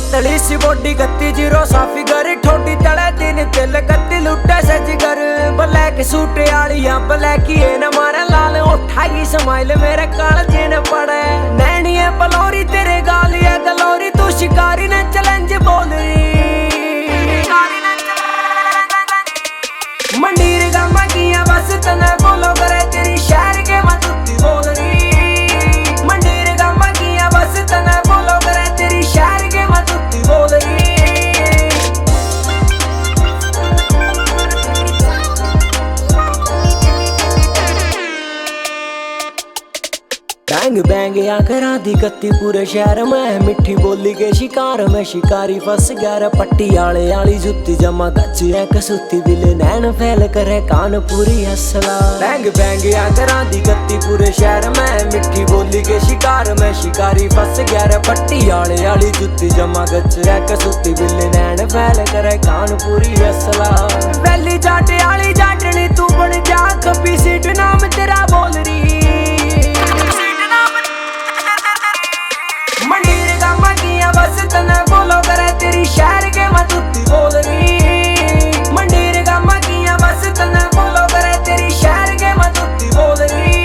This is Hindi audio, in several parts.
पतली सी बॉडी गत्ती जीरो साफी गर ठोडी तले दिन तिल गत्ती लुटे सज गर ब्लैक सूट आलिया ब्लैक ही न मारे लाल उठागी स्माइल मेरे काल जिन पड़े नैनी है पलौरी तेरे गालिया गलौरी तू शिकारी ने चैलेंज बोल रही मंडीर गामा किया बस तने बोलो करे तेरी शहर के मतुत्ती बोल रही मंडीर गामा किया बस तने बोलो करे तेरी शहर के मतुत्ती बोल रही बैंग बैंग या करा दी कत्ती पूरे शहर में मिठी बोली के शिकार में शिकारी फंस गया पट्टी आली जुत्ती जमा गच है कसुती बिले नैन फैल करे कान पूरी असला बैंग बैंग या करा दी कत्ती पूरे शहर में मिठी बोली के शिकार में शिकारी फंस गया पट्टी आली जुत्ती जमा गच है कसुती बिले नैन फैल करे कान पूरी असला पहली जाटे आली जाटनी तू बन जा कभी सीट नाम तेरा बोल रही बस तने बोलो करे तेरी शहर के मतुत्ती बोल रही मंडीर गामा किया बस तने बोलो करे तेरी शहर के मतुत्ती बोल रही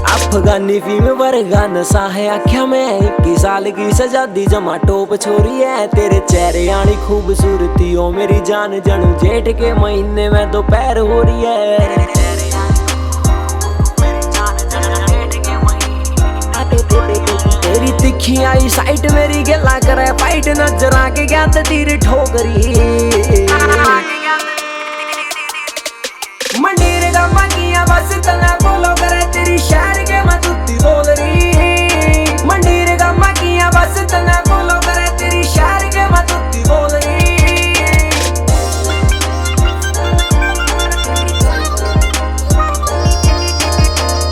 अफगानी फिल्म वर्गा नशा है आख्या में 21 साल की सजा दी जमा टोप छोरी है तेरे चेहरे आनी खूबसूरती ओ मेरी जान जनू जेठ के महीने में दोपहर हो रही है तेरी तिखी आई साइट मेरी गला करे फाइट नजर आके क्या तीर ठोकरी मंडीर गामा किया बस तने बोलो करे तेरी शहर के मतुत्ती बोल रही मंडीर गामा किया बस तने बोलो करे तेरी शहर के मतुत्ती बोल रही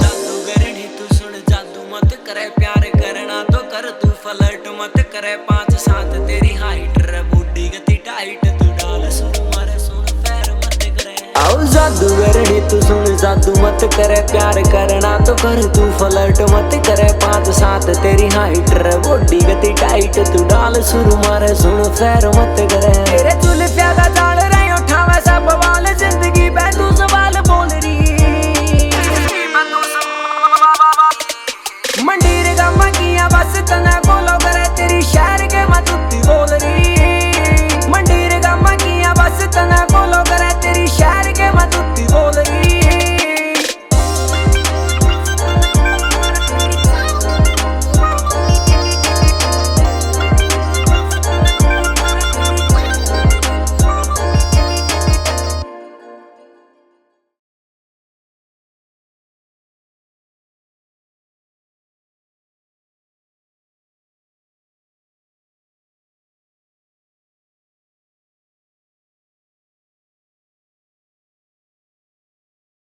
जादूगरनी तू सुन जादू मत करे प्यार करना तो कर तू फ्लर्ट मत करे 5-7 तेरी हाइट रे बॉडी गति टाइट तू डाल सुर मारे सुन पैर मत करे आओ जादूगरनी तू सुन जादू मत करे प्यार करना तो कर तू फ्लर्ट मत करे 5-7 तेरी हाइट रे बॉडी गति टाइट तू डाल सुर मारे सुन पैर मत करे तेरे जुल्फिया का जाल रही उठावे सब वाल जिंदगी पे तू सवाल बोल रही मंडीर गामा किया बस तने बोलो करे तेरी शहर के मतुत्ती बोल